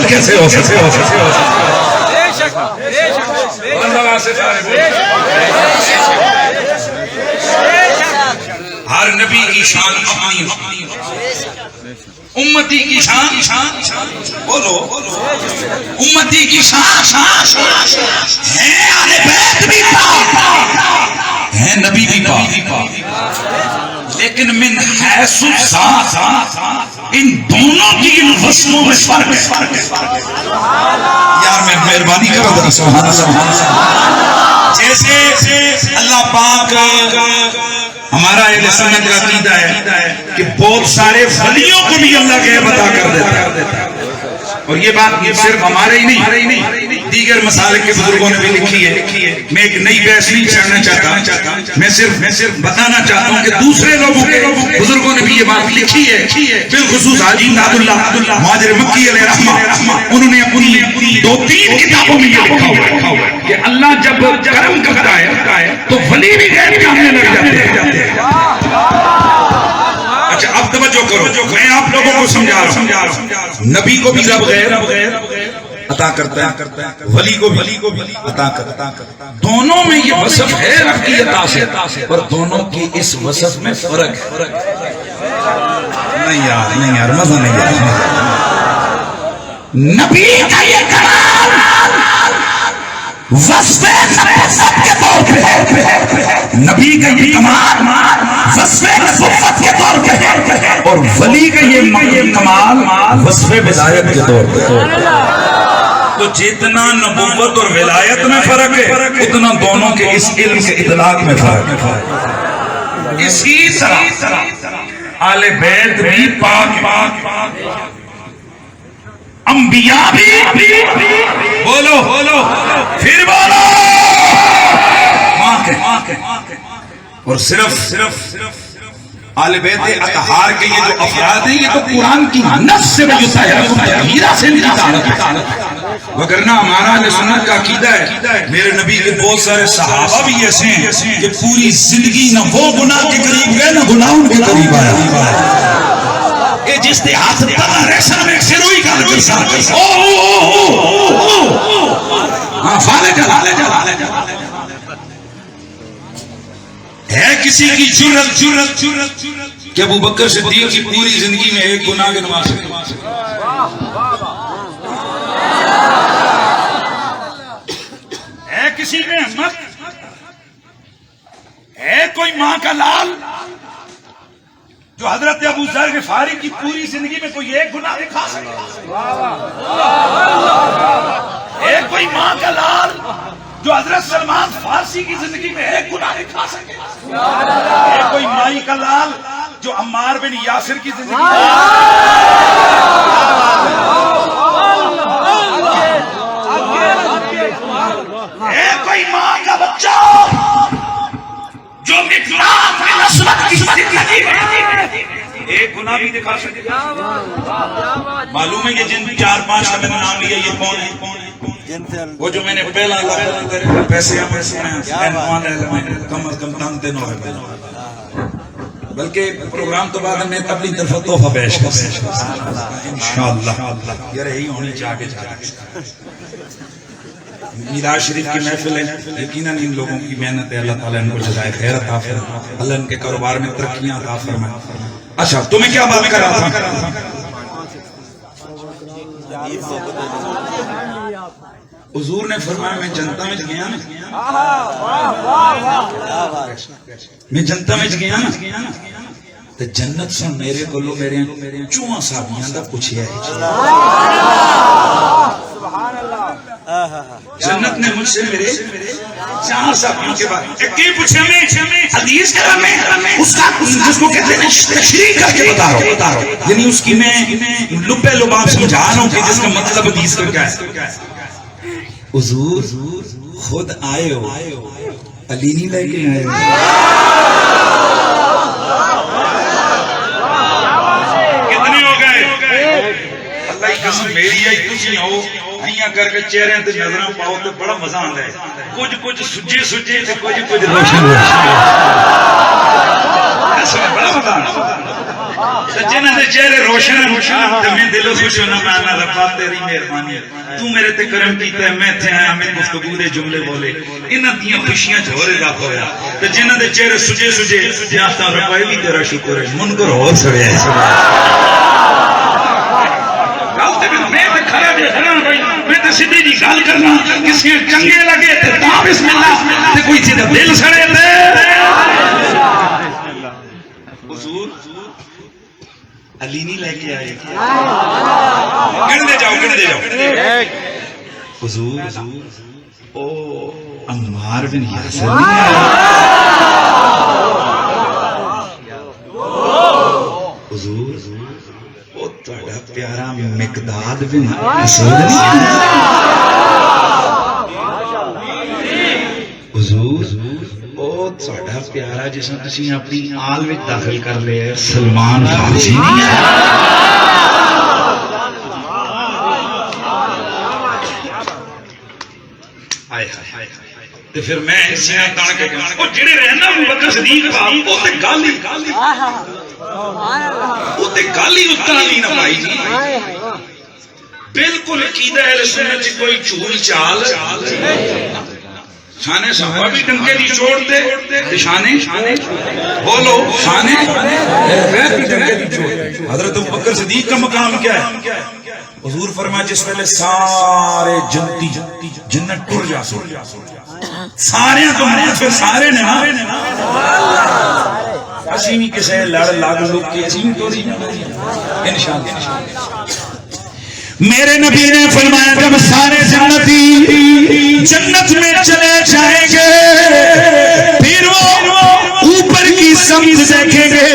کیسے ہو سکتے ہر نبی کی شان اپنی امتی کی شان بولو امتی کی شان ہے اہل بیت بھی پاک ہے نبی بھی پاک لیکن من حیث ذات ان دونوں کی ان وصفوں میں فرق ہے یار میں مہربانی کرو ذرا سبحان اللہ جیسے اللہ پاک ہمارا اہل سنت کا عقیدہ ہے کہ بہت سارے ولیوں کو بھی اللہ غیب عطا کر دیتا ہے اور یہ بات صرف ہمارے ہی نہیں دیگر مسالک کے بزرگوں نے بھی لکھی ہے میں ایک نئی بحث نہیں چھڑنا چاہتا میں صرف بتانا چاہتا ہوں کہ دوسرے لوگوں کے بزرگوں نے بھی یہ بات لکھی ہے بالخصوص حاجی امداد اللہ مہاجر مکی علیہ رحمہ انہوں نے اپنی 2-3 کتابوں میں یہ لکھا ہوا ہے کہ اللہ جب کرم کرتا ہے تو ولی بھی غیب جاننے لگ جاتے ہیں اچھا اب توجہ کرو میں آپ لوگوں کو سمجھا رہا ہوں نبی کو بھی رب غیب عطا کرتا ہے ولی کو بھی عطا کرتا ہے دونوں میں یہ وصف ہے رب کی عطا سے اور دونوں کی اس وصف میں فرق ہے نہیں یار مزہ نہیں یار نبی کا یہ کلام وصف نبوت کے طور پہ نبی کا یہ کمال وصف نبوت کے طور پہ اور ولی کا یہ کمال وصف ولایت کے طور پہ تو جتنا نبوت اور ولایت میں فرق ہے اتنا دونوں کے اس علم کے اطلاق میں فرق ہے اسی طرح آل بیت بھی پاک انبیاء بھی بولو پھر بولو اور صرف آل بیت اطہار کے یہ جو افراد ہیں یہ تو قرآن کی نص سے وگرنہ ہمارا اہل سنت کا عقیدہ ہے میرے نبی کے بہت سارے صحابہ بھی ایسے ہیں کہ پوری زندگی نہ وہ گناہ کے قریب گئے نہ گناہ ان کے قریب آیا جس دے ہاتھ پتا ریشن میں سے روئی کا لگی فالے جلا ہے کسی کی جرت کہ ابو بکر صدیق کی پوری زندگی میں ایک گناہ کے نماز ہے کسی میں ہمت ہے کوئی ماں کا لال جو حضرت ابو ذر غفاری کی پوری زندگی میں کوئی ایک گناہ دکھا سکے ایک کوئی ماں کا لال جو حضرت سلمان فارسی کی زندگی میں ایک گناہ دکھا سکے ایک کوئی مائی کا لال جو عمار بن یاسر کی زندگی میں ایک کوئی ماں کا بچہ جو مقداد بن اسود کی زندگی میں ایک گناہ بھی دکھا سکے معلوم ہے یہ جن 4-5 کا میں نے نام لیا یہ کون ہے وہ جو میں نے پہلا پیسے کم از کم تنگ دنوں ہے بلکہ پروگرام تو بعد میں اپنی طرف تحفہ پیش کر انشاءاللہ یہ رہی ہونی چاہے میراث شریف کی محفل ہے یقیناً ان لوگوں کی محنت ہے اللہ تعالیٰ ان کو جزائے خیر عطا فرمائے اللہ ان کے کاروبار میں ترقیاں عطا فرمائے اچھا تمہیں کیا بات کر رہا تھا حضور نے فرمایا میں جنتا میں گیا نا میں جنتا میں گیا نا تو جنت سے میرے کو میرے چوہاں صاحبیاں دا پوچھیا ہے جنت نے مجھ سے میرے 4 صاحبیوں کے بارے ایک ہی پوچھے میں حدیث کرم میں اس کا جس کو کہتے ہیں تشریح کر کے بتا رہا ہوں یعنی اس کی میں لبے لباب سمجھا رہا ہوں کہ جس کا مطلب حدیث کا کیا ہے حضور خود آئے ہو علی نہیں لے کے آئے ہو کتنے ہو گئے اللہ کی قسم میری ہے کچھ نہیں ہو ایاں کر کے چہرے تے نظراں پاؤ تے بڑا مزہ آندا ہے کچھ سجے تے کچھ روشن روشن ایسا بڑا مزہ آندا جنہاں دے چہرے روشن تے میں دلوں خوش ہونا میں اللہ ربا تیری مہربانی تو میرے تے کرم کیتا ہے میں تے آیا میں گفتگو دے جملے بولے انہاں دیاں خوشیاں چ ہور اضافہ ہویا تے جنہاں دے چہرے سجے سجے یافتہ ربا بھی تیرا شکر ہے منکر اور سڑیا ہے میں تے سیدھی جی گل کرنا کسی چنگے لگے تے تا بسم اللہ تے کوئی سیدھا دل سڑے تے حضور علی نہیں لے کے آئے گن دے جاؤ حضور او عمار بن یاسر نہیں حضور او تہاڈا پیارا مقداد بن اسود نہیں حضور او تہاڈا پیارا جس نے تسی اپنی آل وچ داخل کر لیا سلمان فارسی نہیں ہے تے پھر میں سینہ تان کے او جڑے رہنا ابو بکر صدیق باپ او تے گالی او تے گالی اترانی نہ بھائی جی بالکل عقیدہ اہل سنت کی کوئی چول چال شانے صحابہ بھی ڈنکے نہیں چھوڑتے شانے بولو شانے بھی ڈنکے نہیں چھوڑتے حضرت ابو بکر صدیق کا مقام کیا ہے حضور فرمایا جس ویلے سارے جنتی جنت ٹر جا سو سارے تو پھر سارے نے نا اسی بھی کسے لڑ لگ لگ کے اسی بھی تو انشاءاللہ میرے نبی نے فرمایا جب سارے جنتی جنت میں چلے جائیں گے پھر وہ اوپر کی سمت دیکھیں گے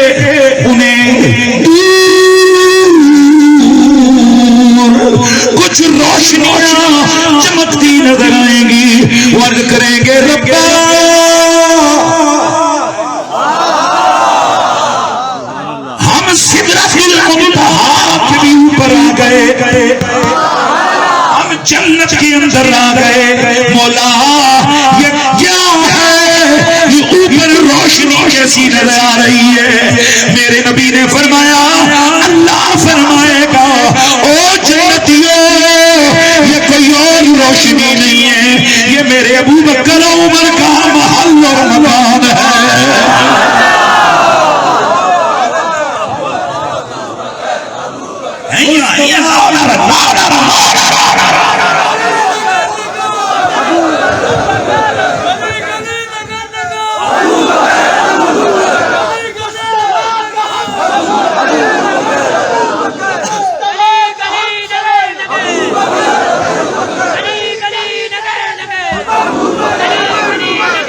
انہیں کچھ روشنیاں چمکتی نظر آئیں گی ورد کریں گے ربا ہم سدرۃ المنتہا کے بھی اوپر آ گئے ہم جنت کے اندر آ گئے مولا یہ کیا ہے یہ اوپر روشنی کیسی نظر آ رہی ہے میرے نبی نے فرمایا اللہ فرمائے گا او جنتیوں یہ کوئی اور روشنی نہیں ہے یہ میرے ابو بکر و عمر کا محل اور مقام ہے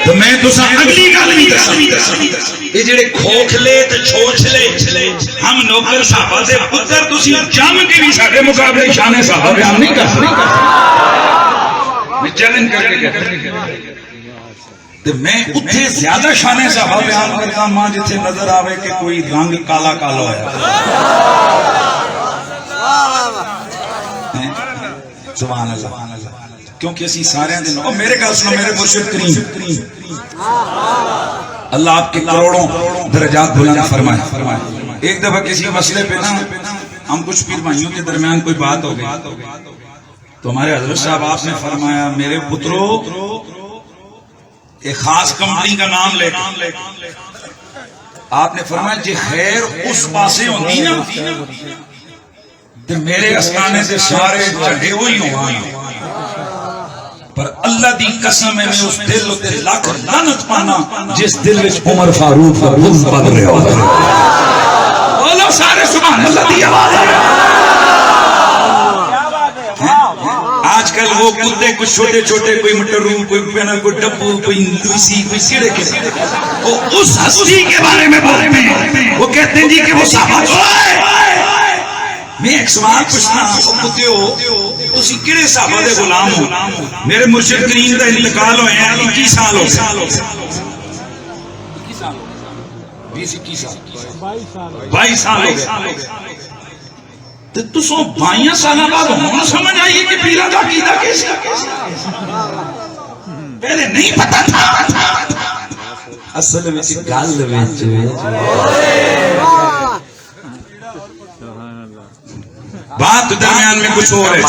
تو میں تو اگلی گل بھی دساں یہ جڑے کھوکھلے تے چھوچھلے ہم نوکر صحابہ دے پتر تسی جم کے بھی ساڈے مقابلے شان صحابہ بیان نہیں کر سکتے میں چیلنج کر کے کہتا تے میں اتنے زیادہ شان صحابہ بیان کرتا ماں جتھے نظر آوے کہ کوئی رنگ کالا کالا ہویا سبحان اللہ کیونکہ اسی سارے دن اور میرے کہا سنو میرے مرشد کریم اللہ آپ کے کروڑوں درجات بلند فرمائے ایک دفعہ کسی مسئلے پہ نا ہم کچھ پیر بھائیوں کے درمیان کوئی بات ہو گئی تو ہمارے حضرت صاحب آپ نے فرمایا میرے پترو ایک خاص کمپنی کا نام لے آپ نے فرمایا جی خیر اس پاسے ہوندی نا تو میرے اسنانے سے سارے چڑھے ہوئی ہوں پر اللہ دی قسم میں اس دل تے لاکھ لعنت پانا جس دل وچ عمر فاروق کا بغض بد رہا ہو بولو سارے سبحان اللہ دی آواز آج کل وہ کتے کچھ چھوٹے چھوٹے کوئی مٹرو کوئی پینل کوئی ڈبو کوئی لوسی کوئی سیڑے کے وہ اس ہستی کے بارے میں بولتے ہیں وہ کہتے ہیں جی کہ وہ صحابہ جو ہے میں ایک سوال پوچھنا کتے ہو تسی کہڑے صحابہ دے غلام ہو میرے مرشد کریم دا انتقال ہوئے ہیں 21 سال ہو گئے 22 سال ہو گئے تو تسوں 22 سالہ بعد ہونا سمجھ آئیے کہ پیرا دا عقیدہ کیسے پہلے نہیں پتا تھا اصل میں گل وچ بات درمیان میں کچھ اور ہے.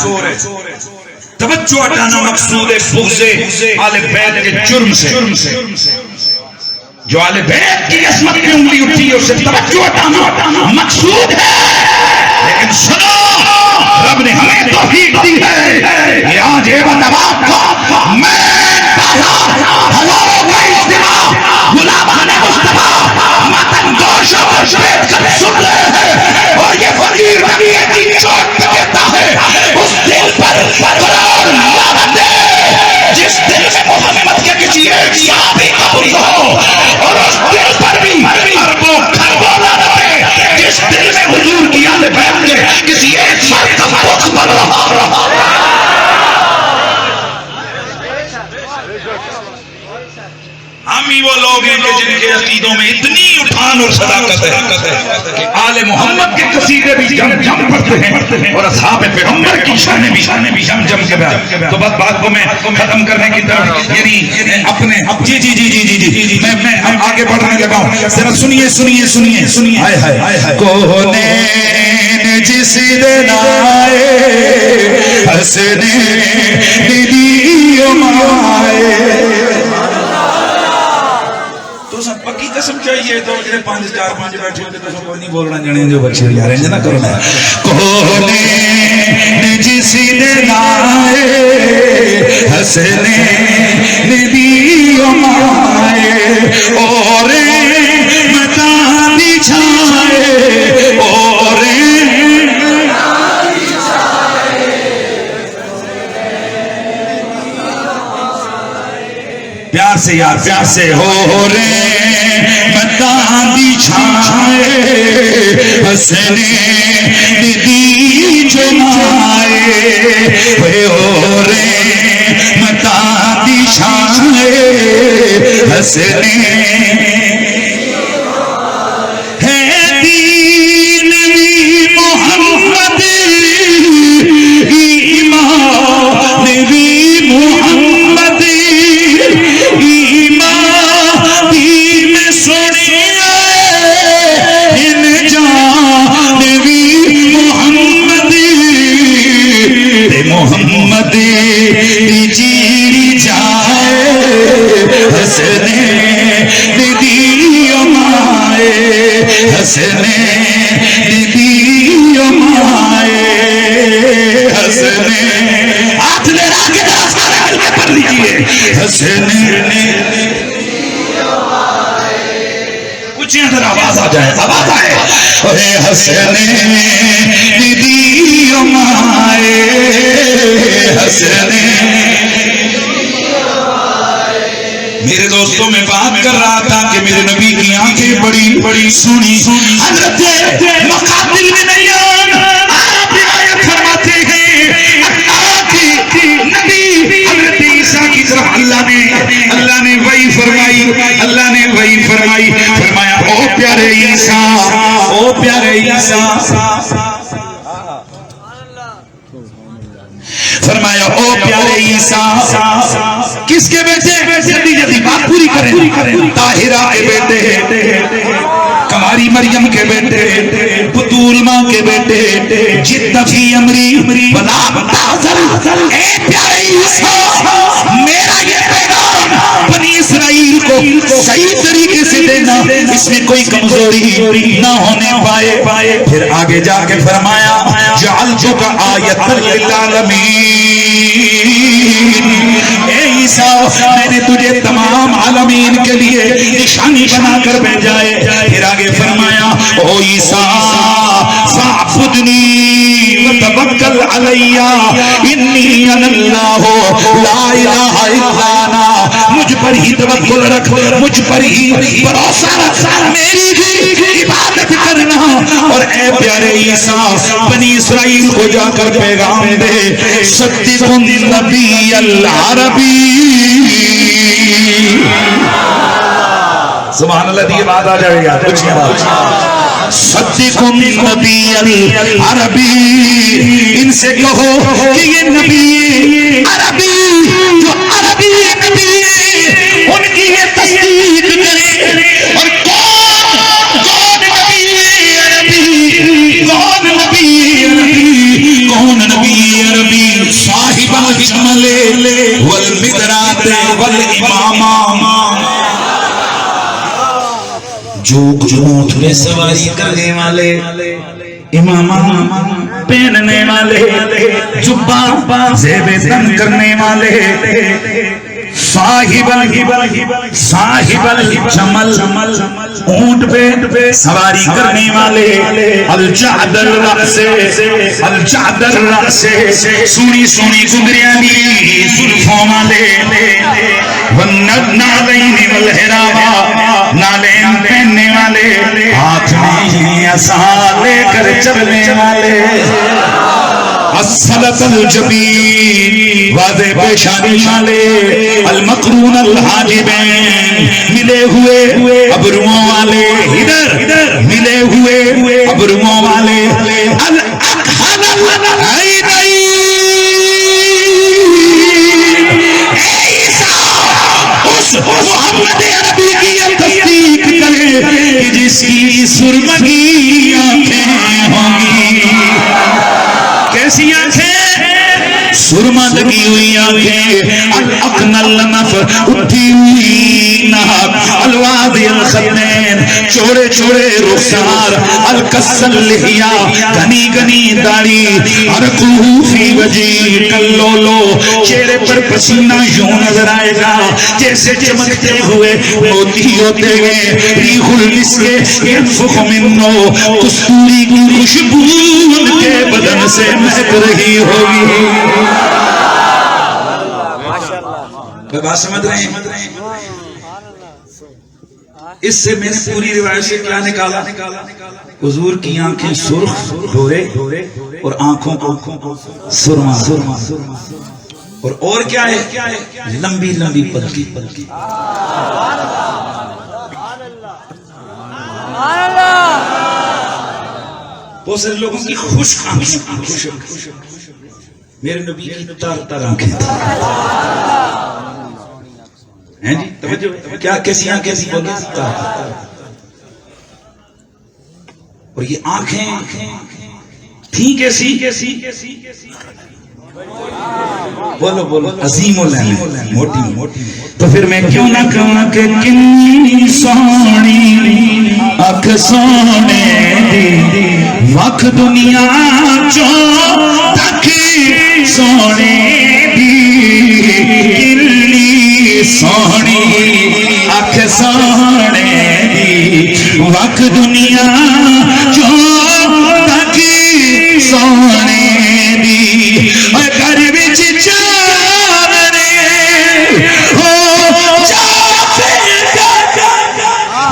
توجہ ہٹانا مقصود ہے بغض آل بیت کے جرم سے. جو آل بیت کی عظمت پہ انگلی اٹھی ہے اسے توجہ ہٹانا مقصود ہے. لیکن سنو رب نے ہمیں توفیق دی ہے یہ آج ایوان نواب کو میں ہزاروں کا اجتماع غلامان مصطفیٰ متن گوش و شبیت کر سن رہے ہیں اور یہ فقیر نبی کی چوٹ پہ کہتا ہے اس دل پر قرار لعنت ہے جس دل میں محمد کے کسی ایک صحابی کا بز ہو اور اس دل پر بھی اربوں کھربوں لعنت ہے جس دل میں حضور کی آل بیت کے کسی ایک فرد کا بغض بن رہا. ہم ہی وہ لوگ ہیں کہ جن کے عقیدوں میں اتنی اٹھان اور صداقت ہے کہ آل محمد کے قصیدے بھی جم پڑھتے ہیں اور اصحاب پیغمبر کی شانیں بھی جم کے بیان. تو بس بات کو میں ختم کرنے کی طرف یعنی اپنے جی میں آگے بڑھنے لگا ہوں. ذرا سنیے ہائے ہائے کونے جس دن آئے حسنے دیو مائے تو سب پکی قسم چاہیے تو جنہیں 5 بیٹھے ہوتے تو سب کو نہیں بولنا جانے جو بچے جا رہے ہیں نا کرنا کونے جس دن آئے حسنے دیو مائے اور متا بچھائے اور پیار سے یار پیار سے ہو رے متا بچھائے حسنے دی جمائے ہو رے متا بچھائے حسنے محمد جی جائے حسنے دیو مائے حسنے دیو مائے حسنے ہاتھ لے رہا کے سارے مل کے پڑھ لیجئے حسنے کچھ ادھر آواز آ جائے آواز آئے حسنے دیو مائے حسنے. میرے دوستوں میں بات کر رہا تھا کہ میرے نبی کی آنکھیں بڑی سونی حضرت مقاتل بن عیان آپ روایت فرماتے ہیں اللہ کی نبی حضرت عیسیٰ کی طرف اللہ نے وحی فرمائی فرمایا او پیارے عیسیٰ فرمایا او پیارے عیسیٰ کس کے بیٹے جلدی بات پوری کریں طاہرہ کے بیٹے کماری مریم کے بیٹے بطول ماں کے بیٹے جتنا فی امری بلا تحزن اے پیارے عیسیٰ میرا یہ پیغام بنی اسرائیل کو صحیح طریقے سے دینا اس میں کوئی کمزوری نہ ہونے پائے. پھر آگے جا کے فرمایا جعلتک آیۃ للعالمین اے عیسیٰ میں نے تجھے تمام عالمین کے لیے نشانی بنا کر بھیجا ہے. پھر آگے فرمایا او عیسیٰ فاعبدنی وتوکل علی انی انا اللہ لا الہ الا انا مجھ پر ہی توکل رکھ مجھ پر ہی بھروسہ رکھ میری ہی عبادت کرنا. اور اے پیارے عیسیٰ بنی اسرائیل کو جا کر پیغام دے صدق النبی العربی سبحان اللہ دی بات آ جائے گا کچھ نہیں صدق النبی العربی ان سے کہو کہ یہ نبی عربی جو عربی نبی ان کی یہ تصدیق کرے. اور کون نبی عربی الجمل والمدرات والاماما جوگ اونٹ میں سواری کرنے والے امامہ پہننے والے جبہ زیب تن کرنے والے صاحب الجمل اونٹ پہ سواری کرنے والے الجعد الرأس سونی سونی گدریانی زلفوں والے والنعلین والحراما نالین پہننے والے ہاتھ میں عصا لے کر چلنے والے الصلت الجبین واضح پیشانی والے المقرون الحاجبین ملے ہوئے ابرووں والے ادھر ملے ہوئے ابرووں والے الاقحل العینین اس محمد عربی کی تصدیق کرے کہ جس کی سرمگی آنکھیں ہوں گی کیسی آنکھیں سرما لگی ہوئی آنکھیں الاقن النف اٹھی ہوئی ناک الوادی الخدین چوڑے چوڑے رخسار القص اللحیا گھنی گھنی داڑھی عرقہ فی وجی کلولو چہرے پر پسینہ یوں نظر آئے گا جیسے چمکتے ہوئے موتی ہوتے ہیں ریح المسک ینفخ منو کستوری کی خوشبو ان کے بدن سے مہک رہی ہوگی کوئی بات سمجھ رہے ہیں اس سے میں نے پوری روایت سے کیا نکالا حضور کی آنکھیں سرخ ڈورے اور آنکھوں کو سرما اور کیا ہے لمبی لمبی پلکی بہت سارے لوگوں کی خوش آنکھیں میرے نبی کی تر آنکھیں ہیں جی توجہ کیا کیسی آنکھیں بولے اور یہ آنکھیں تھیں کیسی بولو عظیم العین موٹی تو پھر میں کیوں نہ کہوں کہ کنی سونی اکھ سونے دی وقت دنیا جو تک سونے دی کنی سونی اکھ سونے دی وقت دنیا جو تک سونے دی گھر بچ چاندنے ہو جاتے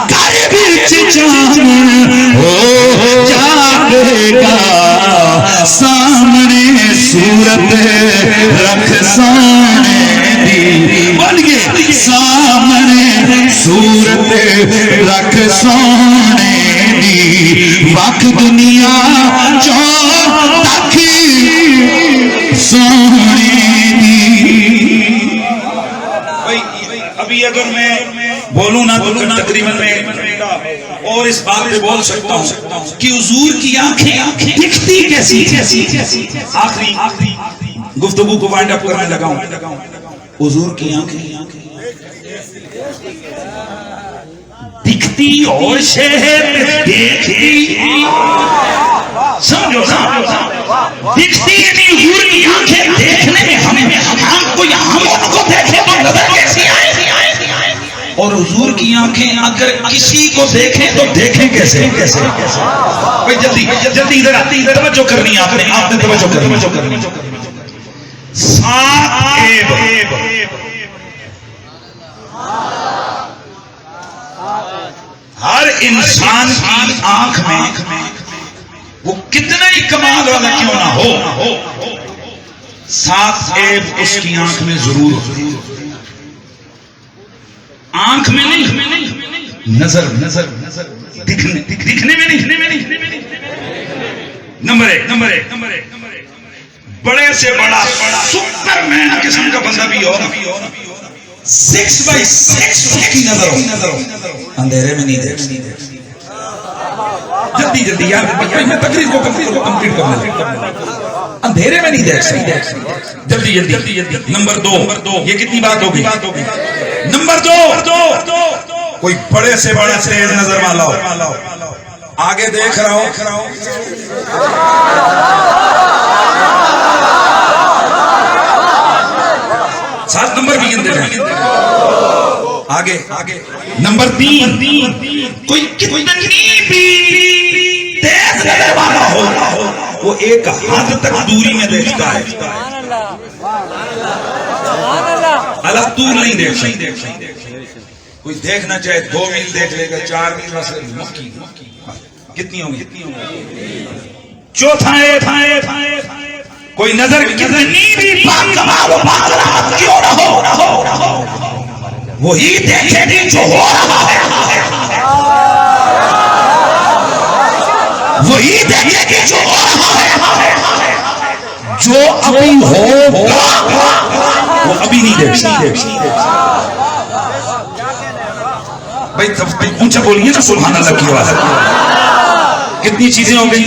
گھر بچ چاندن ہو جاتے گا سامنے صورت رکھ سونے دی بن گئے سامنے صورت رکھ سونے دی وقت دنیا جو تک سونے دی ابھی اگر میں بولوں نا تو تقریباً میں اور اس بات پہ بول سکتا ہوں کہ حضور کی آنکھیں دکھتی کیسی آخری گفتگو کو وائنڈ اپ کرنے لگا ہوں حضور کی آنکھیں دکھتی اور شہر دیکھتی سمجھو دکھتی نہیں حضور کی آنکھیں دیکھنے میں ہم ان کو دیکھیں تو نظر کیسی آئے اور حضور کی آنکھیں اگر کسی کو دیکھیں تو دیکھیں کیسے جلدی ادھر توجہ کرنی آپ نے توجہ کرنی سات عیب ہر انسان کی آنکھ میں وہ کتنا ہی کمال والا کیوں نہ ہو سات عیب اس کی آنکھ میں ضرور آنکھ میں نہیں نظر دکھنے میں نہیں نمبر ایک بڑے سے بڑا سپر مین قسم کا بندہ بھی ہو 6x6 کی نظر ہو اندھیرے میں نہیں دیکھ جلدی یار میں تقریر کو کمپلیٹ کرنا اندھیرے میں نہیں دیکھ سکتے. جلدی جلدی. نمبر دو, یہ کتنی بات ہوگی؟ نمبر دو, کوئی بڑے سے بڑا تیز نظر والا ہو, آگے دیکھ رہا ہو, 7 نمبر بھی گنتے ہیں. آگے. نمبر 3, کوئی کتنی بھی تیز نظر والا ہو, وہ ایک حد تک دوری میں دیکھتا ہے, الگ دور نہیں دیکھ سکتے. کوئی دیکھنا چاہے 2 میل دیکھ لے گا, 4 میل واسطے مکی. کتنی ہوں گی؟ چوتھا ہے, کوئی نظر کتنی بھی باغرات کیوں نہ ہو, وہی دیکھے گی جو ہو رہا ہے, وہی دیکھے گی جو ہو رہا ہے. جو ابھی ہوگا وہ ابھی نہیں دیکھ سکتے. بھائی اونچا بولیے نا سبحان اللہ کی آواز. کتنی چیزیں ہو گئی,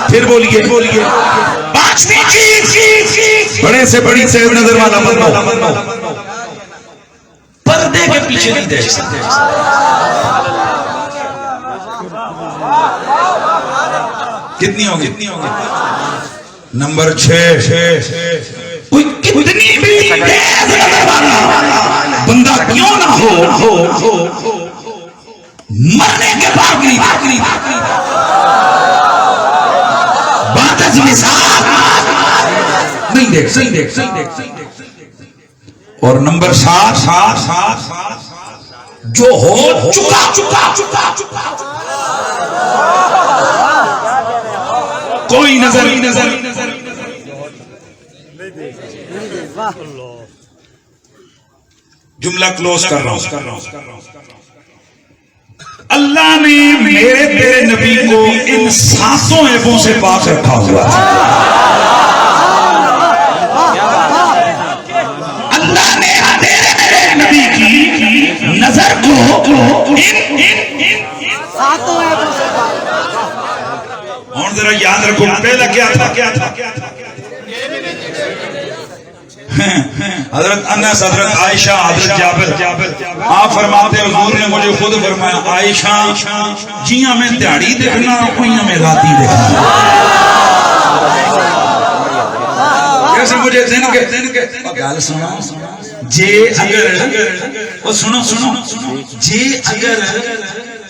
پھر بولیے. 5ویں چیز, بڑے سے بڑی تیز نظر والا بندہ پردے کے پیچھے نہیں دیکھ سکتے. کتنی ہوگی؟ نمبر 6, کوئی کتنی بھی تیز نظر والا بندہ کیوں نہ ہو, مرنے کے بعد نہیں دیکھ سکتے. اور نمبر 7, جو ہو چکا کوئی نظر جملہ کلوز کر رہا ہوں. اللہ نے میرے تیرے نبی کو ان 7 عیبوں سے پاک رکھا ہوا ہے. اللہ نے میرے نبی کی نظر کو ان 7 عیبوں سے پاک. اور ذرا یاد رکھو پہلا کیا تھا؟ حضرت انس, حضرت عائشہ, حضرت جابر, آپ فرماتے ہیں حضور نے مجھے خود فرمایا, عائشہ جیاں میں دیہڑی دیکھنا, کوئیاں میں راتی دیکھنا. جیسے مجھے دن کے گال سنا جے اگر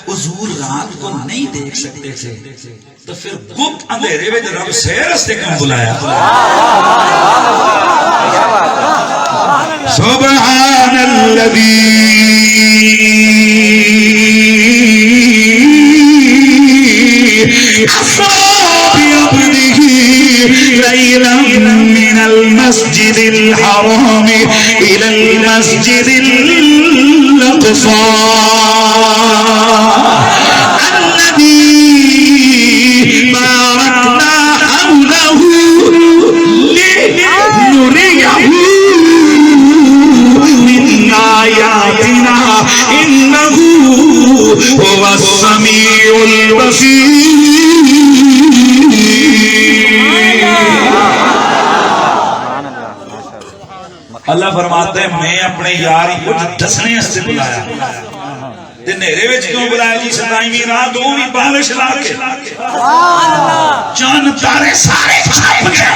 حضور رات کو نہیں دیکھ سکتے تھے تو پھر گپت اندھیرے میں رب سے رستے کیوں بلایا؟ سبحان الذی اسری بعبدہ لیلا من المسجد الحرام الى المسجد الاقصى الذي باركنا حوله لنريه من آياتنا إنه هو السميع البصير. اللہ فرماتا ہے میں اپنے یار کو دسنے سے بلایا. نیرے وچ کیوں بلایا جی؟ 27ویں رات وہ بھی بالش لا کے چاند تارے سارے چھپ گئے.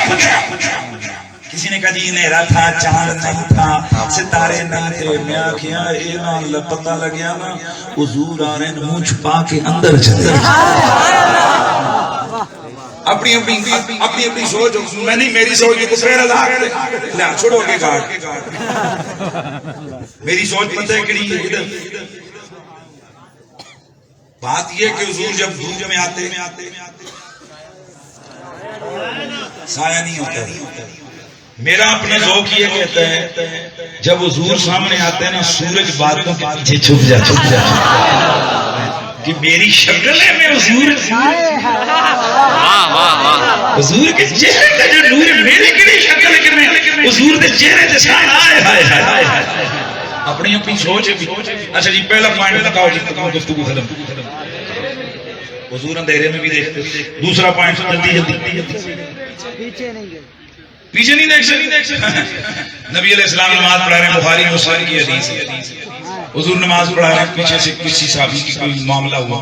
کسی نے کہا جی نیرا تھا, چاند نہیں تھا, ستارے نہیں تھے. میں آکھیا اے نا پتہ لگیا نا حضور آ رہے ہیں منہ چھپا کے اندر چلے. اپنی سوچ میں نہیں, میری سوچ کی کفر ادا کرے لیا چھوڑو کے کاٹ. میری سوچ پتہ ہے کڑی ادھر بات یہ کہ حضور جب دھوپ میں آتے سایہ نہیں ہوتا. میرا اپنا ذوق یہ کہتا ہے جب حضور سامنے آتے ہیں نا سورج بادلوں کے پیچھے چھپ جاتا کہ میری شکل ہے میں حضور کے چہرے کا جو نور ہے میری کڑی شکل ہے کہ میں حضور کے چہرے کے ساتھ آئے. اپنی سوچ. اچھا جی پہلا پوائنٹ بتاؤ جی گفتگو ختم. حضور اندھیرے میں بھی دیکھتے. دوسرا پوائنٹ جلدی جلدی پیچھے نہیں دیکھ سکتے. نبی علیہ السلام نماز پڑھا رہے ہیں, بخاری مسلم کی حدیث ہے. حضور نماز پڑھا رہے ہیں, پیچھے سے کسی صحابی کی کوئی معاملہ ہوا,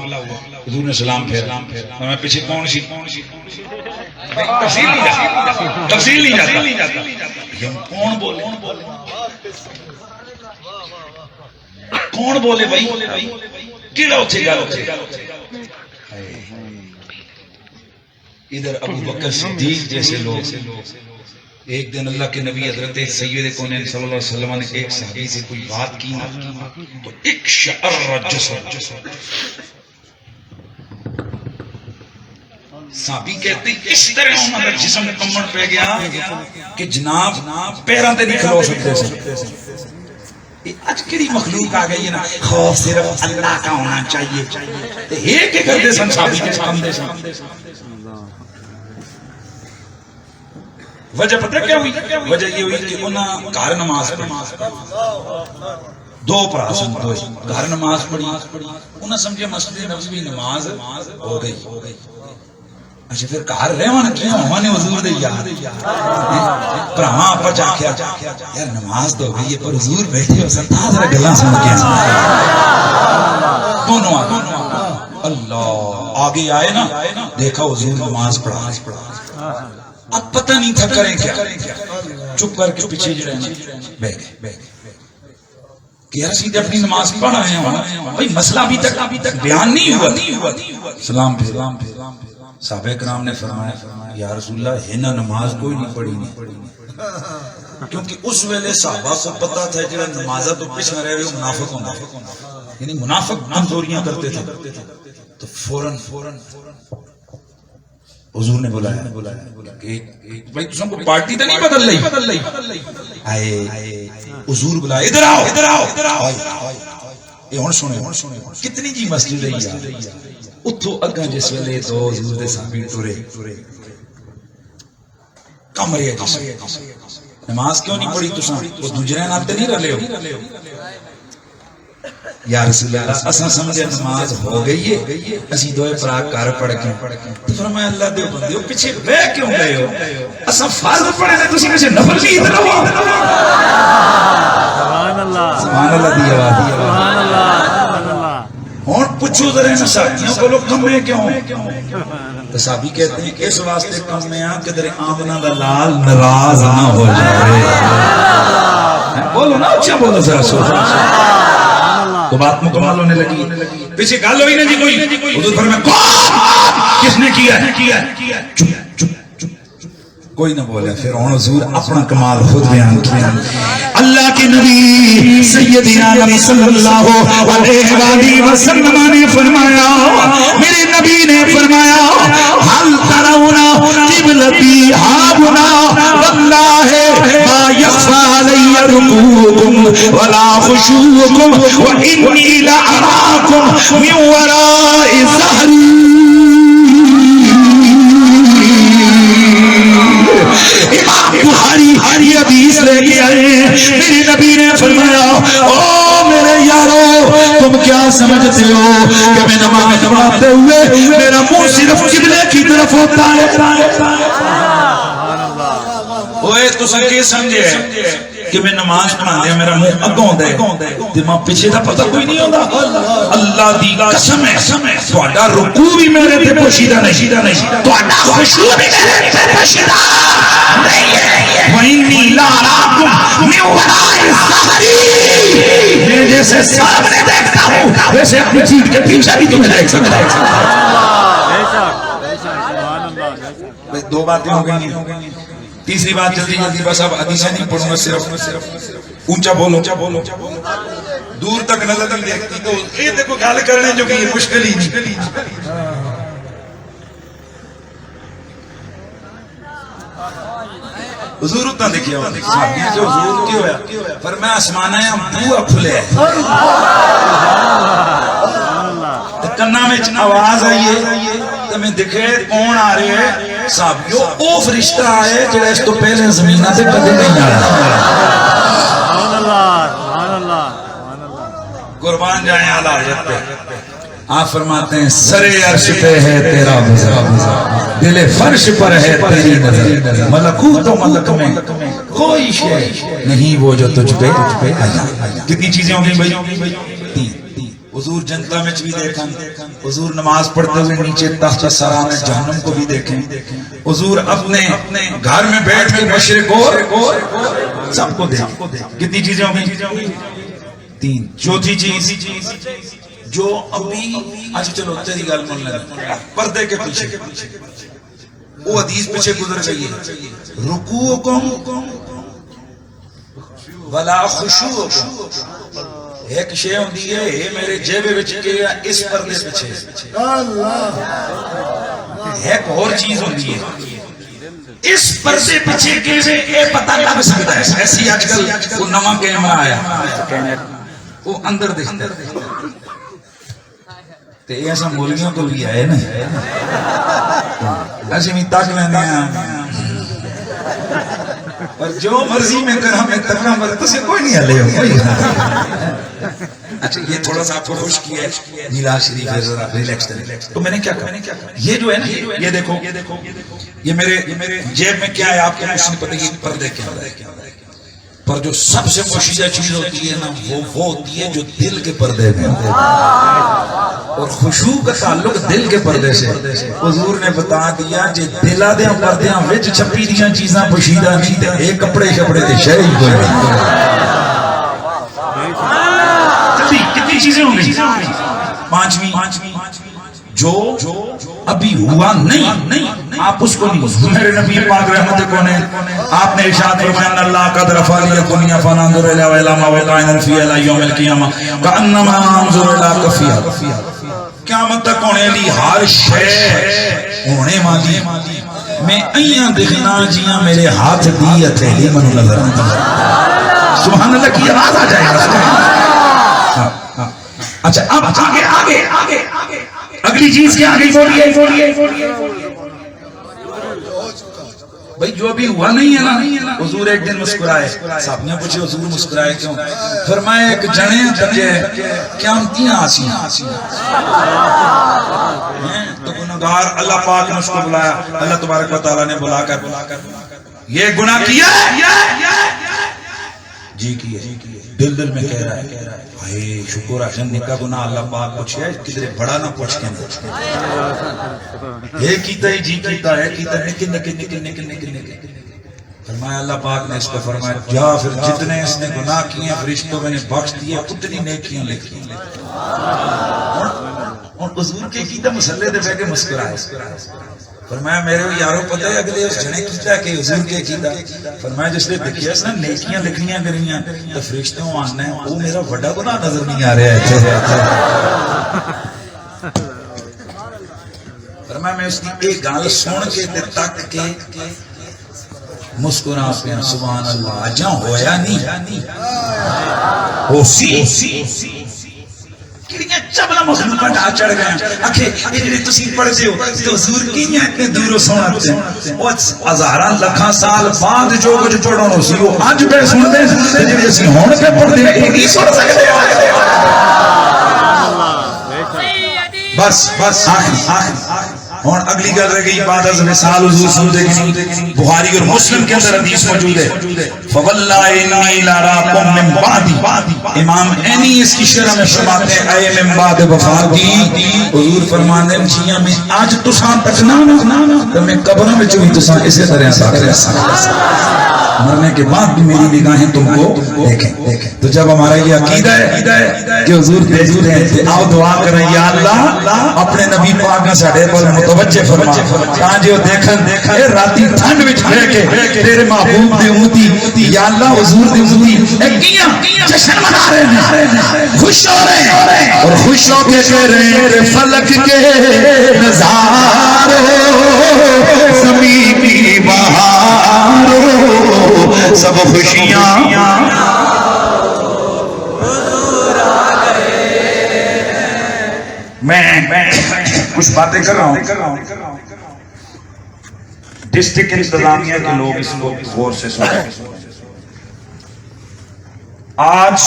حضور نے سلام پھیرا, میں پیچھے کون سی تفصیل نہیں جاتا. کون بولے بھائی, کیڑا اتھے گل اتھے. ادھر ابو بکر صدیق جیسے لوگ. ایک دن اللہ کے نبی حضرت سید کونین صلی اللہ علیہ وسلم نے ایک صحابی سے کوئی بات کی نا, تو ایک شعر جسد صحابی کہتے ہیں اس طرح ہمارا جسم کمبن پہ گیا کہ جناب پیروں تے نہیں کھلو سکتے. آج کیڑی مخلوق آ گئی ہے نا, خوف صرف اللہ کا ہونا چاہیے. ایک ایک کرتے سن صحابی کے سامنے. وجہ پتہ کیا ہوئی؟ وجہ یہ ہوئی کہ انہاں گھر نماز پڑھی, دو پراسن دو گھر نماز پڑھی. انہاں سمجھے مسجد نبوی نماز ہو گئی. اچھا پھر گھر رہن کیوں ہونے حضور دے یاد بھراواں آپا آکھیا یار نماز تو ہو گئی ہے پر حضور بیٹھے ہو سرتاج ذرا گلاں سن کے دونوں اللہ آگے آئے نا, دیکھا حضور نماز پڑھا. اب پتہ نہیں تھا کریں کیا, چپ کر کے پیچھے جو رہنا بیٹھ گئے کہ یار سیدھے اپنی نماز پڑھ رہے ہیں بھائی, مسئلہ ابھی تک بیان نہیں ہوا. سلام پھر صحابہ کرام نے فرمایا یا رسول اللہ ہنا نماز کوئی نہیں پڑھی نہیں, کیونکہ اس ویلے صحابہ کو پتا تھا جڑا نمازہ تو پیچھے رہے ہوئے منافق ہونا, یعنی منافق کمزوریاں کرتے تھے. تو فوراً حضور نے بلایا کہ بھائی تساں کو پارٹی تو نہیں بدل لئی. آئے حضور بلایا ادھر آؤ ادھر آؤ. یہ ہن سنو کتنی جی مسجد ہے یار. اتھو اگاں جس ویلے تو حضور دے صحابی ٹرے کمرے نماز کیوں نہیں پڑھی تساں, وہ دوجرے نال تے نہیں رلے ہو. یا رسول اللہ اساں سمجھے نماز ہو گئی ہے, اسی دوئے پراک کار پڑھ کے. تو فرمایا اللہ دے بندے پیچھے بہ کیوں گئے ہو, اساں فرض پڑھے تے تسی کسے نفل نہیں ادھر ہو. سبحان اللہ سبحان اللہ دی آواز سبحان اللہ. ہن پوچھو ذرا ان ساتھیوں کو لوگ کمے کیوں, تو صحابی کہتے ہیں اس واسطے کمے ہیں کہ در آمنہ دا لال ناراض نہ ہو جائے. بولو نا اچھا بولو ذرا سبحان تو بات مکمل ہونے لگی. پیچھے گل ہوئی نا جی کوئی, حضور فرمایا کس نے کیا ہے, چپ چپ کوئی نہ بولے. پھر حضور اپنا کمال خود بیان کیا. اللہ کے نبی سیدنا نبی صلی اللہ علیہ وسلم نے فرمایا, میرے نبی نے فرمایا حل ترون قبلتی ہاہنا واللہ ما یخفی علی رکوعکم ولا خشوعکم وانی لاراکم من وراء ظہری. امام بخاری حدیث لے کے آئے, میرے نبی نے فرمایا او میرے یارو تم کیا سمجھتے ہو کہ میں نماز پڑھاتے ہوئے میرا منہ صرف قبلے کی طرف ہوتا ہے. اوے تو سنکے سمجھے کہ میں نماز پڑھاندے ہیں میرا منہ اگوں دے دماغ پیچھے دا پتہ کوئی نہیں ہوتا. اللہ دی قسم ہے تہاڈا رکوع بھی میرے تے پوشیدہ نہیں, تہاڈا خشوع بھی میرے تے پوشیدہ نہیں ہے. وَإِنِّي لَأَرَاكُمْ مِنْ وَرَاءِ ظَهْرِي, میں جیسے سامنے دیکھتا ہوں ویسے اپنی چیز کے پیچھے بھی تمہیں دیکھ سکتا ہوں. دو باتیں ہو گئی ہیں. تیسری بات جلدی جلدی, بس اب حدیثیں نہیں پڑھوں گا, صرف اونچا بولو دور تک نظر تک دیکھتی. تو یہ دیکھو گال کرنے جو کہ یہ مشکل ہی نہیں. حضور اتنا دیکھیا ہوا جو حضور کی ہویا فرمایا آسمانہ یا بوہ کھلے کنا میں آواز آئیے تو میں دیکھے کون آ رہے ہیں صحابیو او فرشتہ آئے جڑا اس تو پہلے زمینہ سے کدے نہیں آیا. قربان جائیں اعلیٰ حضرت پہ. آپ فرماتے ہیں سر عرش پہ ہے تیرا بزا، دل فرش پر ہے تیری نظر، ملکوت و ملک میں کوئی شے نہیں وہ جو تجھ پہ آیا۔ کتنی چیزیں ہوں گی بھائی؟ تین۔ حضور جنتا میں بھی دیکھیں، حضور نماز پڑھتے ہوئے نیچے تحت سران جہنم کو بھی دیکھیں، حضور اپنے گھر میں بیٹھ کے مشرق اور سب کو دیکھیں۔ کتنی چیزیں ہوں گی؟ تین۔ چوتھی چیز جو ابھی آج چلو تیری گل من لگا پردے کے پیچھے وہ حدیث پیچھے گزر گئی ہے، رکوعکم ولا خشوعکم، ایک شے ہوندی ہے اے میرے جیب وچ کیا اس پردے پیچھے، ایک اور چیز ہوندی ہے اس پردے پیچھے کے اے پتہ لگ سکتا ہے۔ ایسی آج کل وہ نواں کیمرہ آیا وہ اندر دیکھتا ہے، تے ایسا مولویوں کو بھی آئے نا ایسے بھی تک لینے ہیں اور جو مرضی میں کر ہمیں تکنا مرد سے کوئی نہیں ہلے ہو۔ اچھا یہ تھوڑا سا آپ کو خوش کیا ہے نیلا شریف ہے، ذرا ریلیکس کریں۔ تو میں نے کیا کہا، یہ جو ہے نا یہ دیکھو یہ میرے جیب میں کیا ہے آپ کو نہیں پتہ، یہ پردے کیا ہے، پر جو سب سے پوشیدہ چیز ہوتی ہے نا وہ ہوتی ہے جو دل کے پردے میں، اور خشوع کا تعلق دل کے پردے سے۔ حضور نے بتا دیا جے دلا دیاں پردیاں وچ چھپی دیاں چیزاں پوشیدہ نہیں تے ایک کپڑے تے شے ہی کوئی نہیں۔ کتنی چیزیں ہوں گی؟ پانچویں جو ابھی ہوا نہیں آپ اس کو نہیں، میرے نبی پاک رحمت کون ہے، آپ نے ارشاد فرمایا اللہ قد رفع لی دنیا فنانظر الی ویلا ما وقعنا فی الی یوم القیامہ کانما انظر الی کفیہ، قیامت تک ہونے لی ہر شے ہونے والی میں ایاں دیکھنا جیاں میرے ہاتھ دی ہتھیلی منو نظر آتا ہے۔ سبحان اللہ کی آواز آ جائے گا۔ اچھا اب آگے اگلی چیز کیا آگئی بولیے بھئی جو ابھی ہوا نہیں ہے نا۔ حضور ایک دن مسکرائے، صاحب نے پوچھے حضور مسکرائے کیوں؟ فرمایا ایک جنے تکے قیامتیاں آسیاں تو گناہگار اللہ پاک نے اس کو بلایا، اللہ تبارک و تعالیٰ نے بلا کر یہ گناہ کیا جی کیے، دل میں کہہ رہا ہے اے شکر ہے نکا گناہ اللہ پاک پوچھے کدھر بڑا نہ پوچھ کے یہ کیتا ہی جی کیتا ہے کیتا نکل فرمایا اللہ پاک نے اس کو فرمایا جا پھر جتنے اس نے گناہ کیے فرشتوں میں نے بخش دیے اتنی نیکیاں لکھ دی۔ اور حضور کے کیتا مسلے دے بیٹھ کے مسکرائے، فرمایا میرے یارو پتہ ہے اگلے اس جنے کیتا کہ حضور کے کیتا، فرمایا جس نے دیکھیا اس نے نیکیاں لکھنیاں کریاں تو فرشتوں آنا ہے وہ میرا بڑا گناہ نظر نہیں آ رہا ہے۔ فرمایا میں اس کی ایک گال سن کے تک کے مسکرا پیا سبحان اللہ جہاں ہویا نہیں ہو سی کڑیاں چبلا مخلوقاں ڈا چڑھ گئے آکھے یہ جڑے تسی پڑھتے ہو تو حضور کیاں اتنے دوروں سنتے ہیں وہ ہزاراں لکھاں سال بعد جو کچھ پڑھنا سی وہ اج پہ سنتے ہیں جڑے اسی ہن پہ پڑھتے ہیں یہ نہیں سن سکتے۔ بس آخری اور اگلی گل رہ گئی بعد از وصال حضور سنتے گی بخاری اور مسلم کے اندر حدیث موجود ہے فواللہ انی لاراکم من بعدی، امام اینی اس کی شرح میں فرماتے ہیں اے من بعد وفاتی، حضور فرماتے ہیں جیاں میں آج تساں تک نہ تو میں قبروں میں چوئی تساں اسے طرح ساکھ مرنے کے بعد بھی میری نگاہیں تم کو دیکھیں۔ تو جب ہمارا یہ عقیدہ ہے کہ حضور بھیجتے ہیں آؤ دعا کریں یا اللہ اپنے نبی پاک نے ساڑھے پر متوجہ فرما کہاں جو دیکھن اے راتی ٹھنڈ وچ بہ کے تیرے محبوب دے امتی یا اللہ حضور دے امتی اے کیاں جشن منا رہے ہیں خوش ہو رہے ہیں اور خوش ہو کے کہہ رہے ہیں فلک کے نظارو زمینی بہارو سب خوشیاں میں کچھ باتیں کر رہا ہوں ڈسٹرکٹ انتظامیہ کے لوگ اس کو غور سے سنیں۔ آج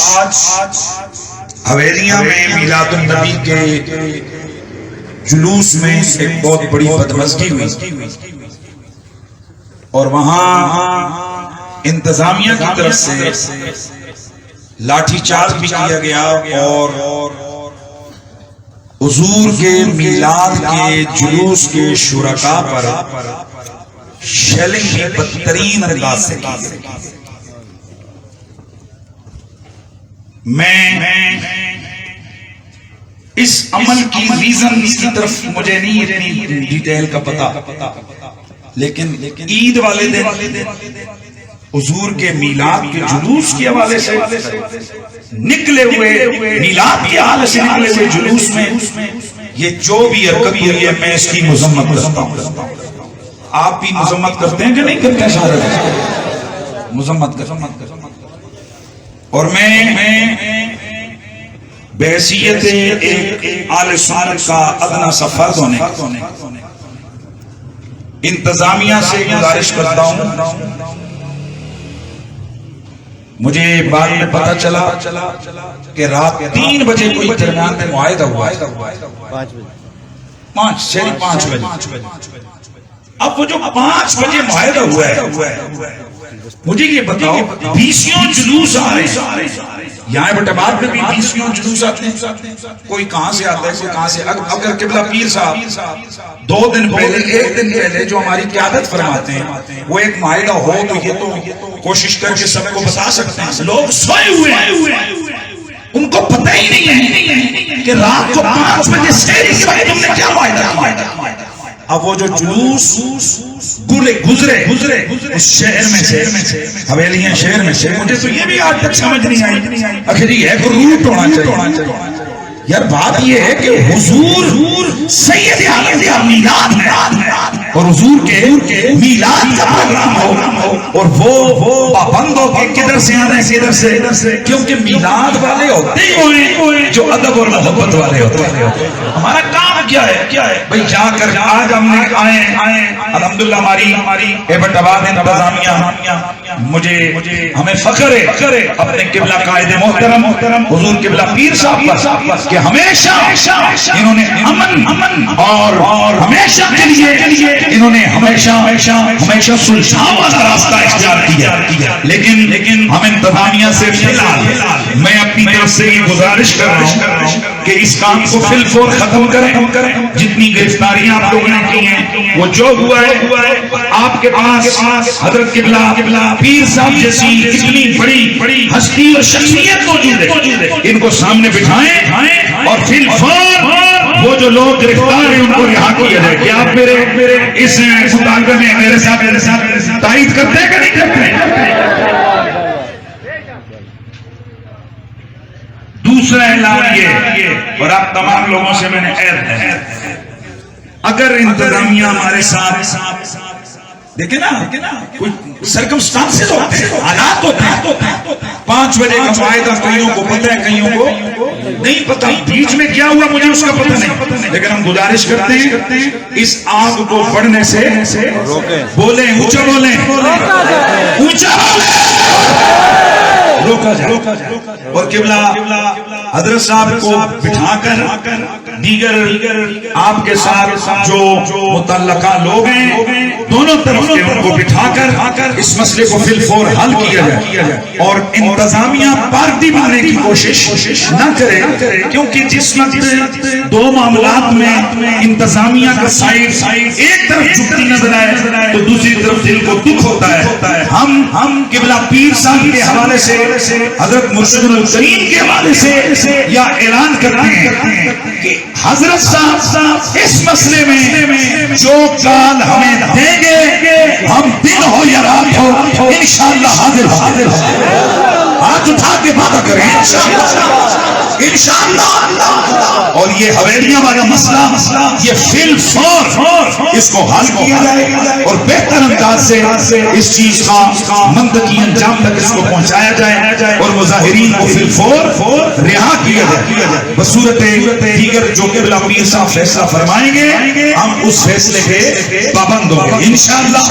حویلیاں میں میلاد النبی کے جلوس میں ایک بہت بڑی بدمزگی ہوئی اور وہاں انتظامیہ کی طرف سے لاٹھی چارج بھی کیا گیا اور حضور کے میلاد کے جلوس کے شرکاء پر شیلنگ بھی بدترین انداز سے کی گئی۔ میں اس عمل کی ریزن کی طرف مجھے نہیں اتنی ڈیٹیل کا پتا، لیکن عید والے دن حضور کے میلاد کے جلوس کے حوالے سے نکلے ہوئے میلاد کے حوالے سے نکلے ہوئے جلوس میں یہ جو بھی حرکت ہوئی ہے میں اس کی مذمت کرتا ہوں۔ آپ بھی مذمت کرتے ہیں کہ نہیں کرتے ہیں؟ سارے مذمت کرتے ہیں۔ اور میں بحیثیت ایک آل سنت کا ادنا سا فرد ہونے انتظامیہ سے گزارش کرتا ہوں، مجھے بعد میں پتا چلا کہ رات 3 بجے کوئی درمیان میں معاہدہ ہوا ہے، 5 بجے۔ اب وہ جو 5 بجے معاہدہ ہوا ہے، مجھے یہ بتاؤ 20 جلوس آ رہے ہیں، یہاں بٹ آباد میں بھی 20 جلوس آتے ہیں، کوئی کہاں سے آتا ہے کوئی کہاں سے۔ اگر قبلہ پیر صاحب 2 دن پہلے 1 دن پہلے جو ہماری قیادت فرماتے ہیں وہ ایک معاہدہ ہو تو یہ تو کوشش کر کے سب کو بتا سکتے ہیں۔ لوگ سوئے ہوئے ہیں، ان کو پتہ ہی نہیں ہے کہ رات کو 5 بجے سحری کے وقت تم نے کیا معاہدہ کیا۔ اب وہ جو جلوس گزرے اس شہر میں سے، حویلیاں شہر میں سے، مجھے تو یہ بھی آج تک سمجھ نہیں آئی آخر یہ ہے کہ روٹ ہونا چاہیے۔ یار بات یہ ہے کہ حضور سید عالم کا میلاد ہے اور حضور کے میلاد کا پروگرام ہو اور وہ پابند ہو کہ کدھر سے آنا ہے کدھر سے، کیونکہ میلاد والے ہوتے ہیں جو ادب اور محبت والے ہوتے ہیں۔ ہمارا کام کیا ہے بھئی جا کر آج ہم نے آئے الحمدللہ ہماری ایبٹ آباد انتظامیہ مجھے ہمیں فخر ہے اپنے قبلہ قائد محترم حضور قبلہ پیر صاحب پر کہ ہمیشہ انہوں نے امن اور ہمیشہ کے لیے انہوں نے ہمیشہ سلجھاؤ والا راستہ اختیار کیا۔ لیکن ہم انتظامیہ سے فی الحال میں اپنی طرف سے یہ گزارش کر رہا ہوں کہ اس کام کو فی الفور ختم کریں۔ جتنی گرفتاریاں آپ لوگوں نے کی ہیں وہ جو ہوا ہے آپ کے پاس حضرت قبلہ پیر صاحب جیسی اتنی بڑی ہستی اور شخصیت موجود ہے، ان کو سامنے بٹھائیں اور فی الفور وہ جو لوگ گرفتار ہیں ان کو رہا کیا جائے۔ کہ آپ میرے اس مطالبے میں میرے ساتھ تائید کرتے ہیں کہ نہیں کرتے؟ دوسرا اعلان یہ، اور آپ تمام لوگوں سے میں نے عہد ہے، اگر انتظامیہ ہمارے ساتھ دیکھیں نا کچھ سرکمسٹانسز ہوتے ہیں، حالات ہوتے ہیں، 5 بجے کا معاہدہ کئیوں کو پتہ ہے کئیوں کو نہیں پتہ، بیچ میں کیا ہوا مجھے اس کا پتہ نہیں، لیکن ہم گزارش کرتے ہیں اس آگ کو بڑھنے سے بولیں، اونچا بولیں، اونچا روکا جائے۔ اور قبلہ حضرت صاحب کو بٹھا کر دیگر آپ کے ساتھ جو متعلقہ لوگ ہیں دونوں طرف کے ان کو بٹھا کر اس مسئلے کو فی الفور حل کیا جائے اور انتظامیہ پارٹی بنانے کی کوشش نہ کرے، کیونکہ جس وقت 2 معاملات میں انتظامیہ کا سائڈ ایک طرف جھکتی نظر آئے تو دوسری طرف دل کو دکھ ہوتا ہے۔ ہم قبلہ پیر صاحب کے حوالے سے حضرت مرشد الکریم کے حوالے سے یا اعلان کرتے ہیں کہ حضرت صاحب اس مسئلے میں جو کال ہمیں دیں گے، ہم دن ہو یا رات ہو انشاءاللہ حاضر ہاتھ اٹھا کے وعدہ کریں انشاءاللہ۔ اور یہ حویلیاں والا مسئلہ یہ فی الفور اس کو حل کیا جائے اور بہتر انداز سے اس چیز کا منطقی انجام تک اس کو پہنچایا جائے اور مظاہرین کو فی الفور رہا کیا جائے بصورت دیگر جو قبلہ پیر صاحب فیصلہ فرمائیں گے ہم اس فیصلے کے پابند ہوں گے انشاءاللہ۔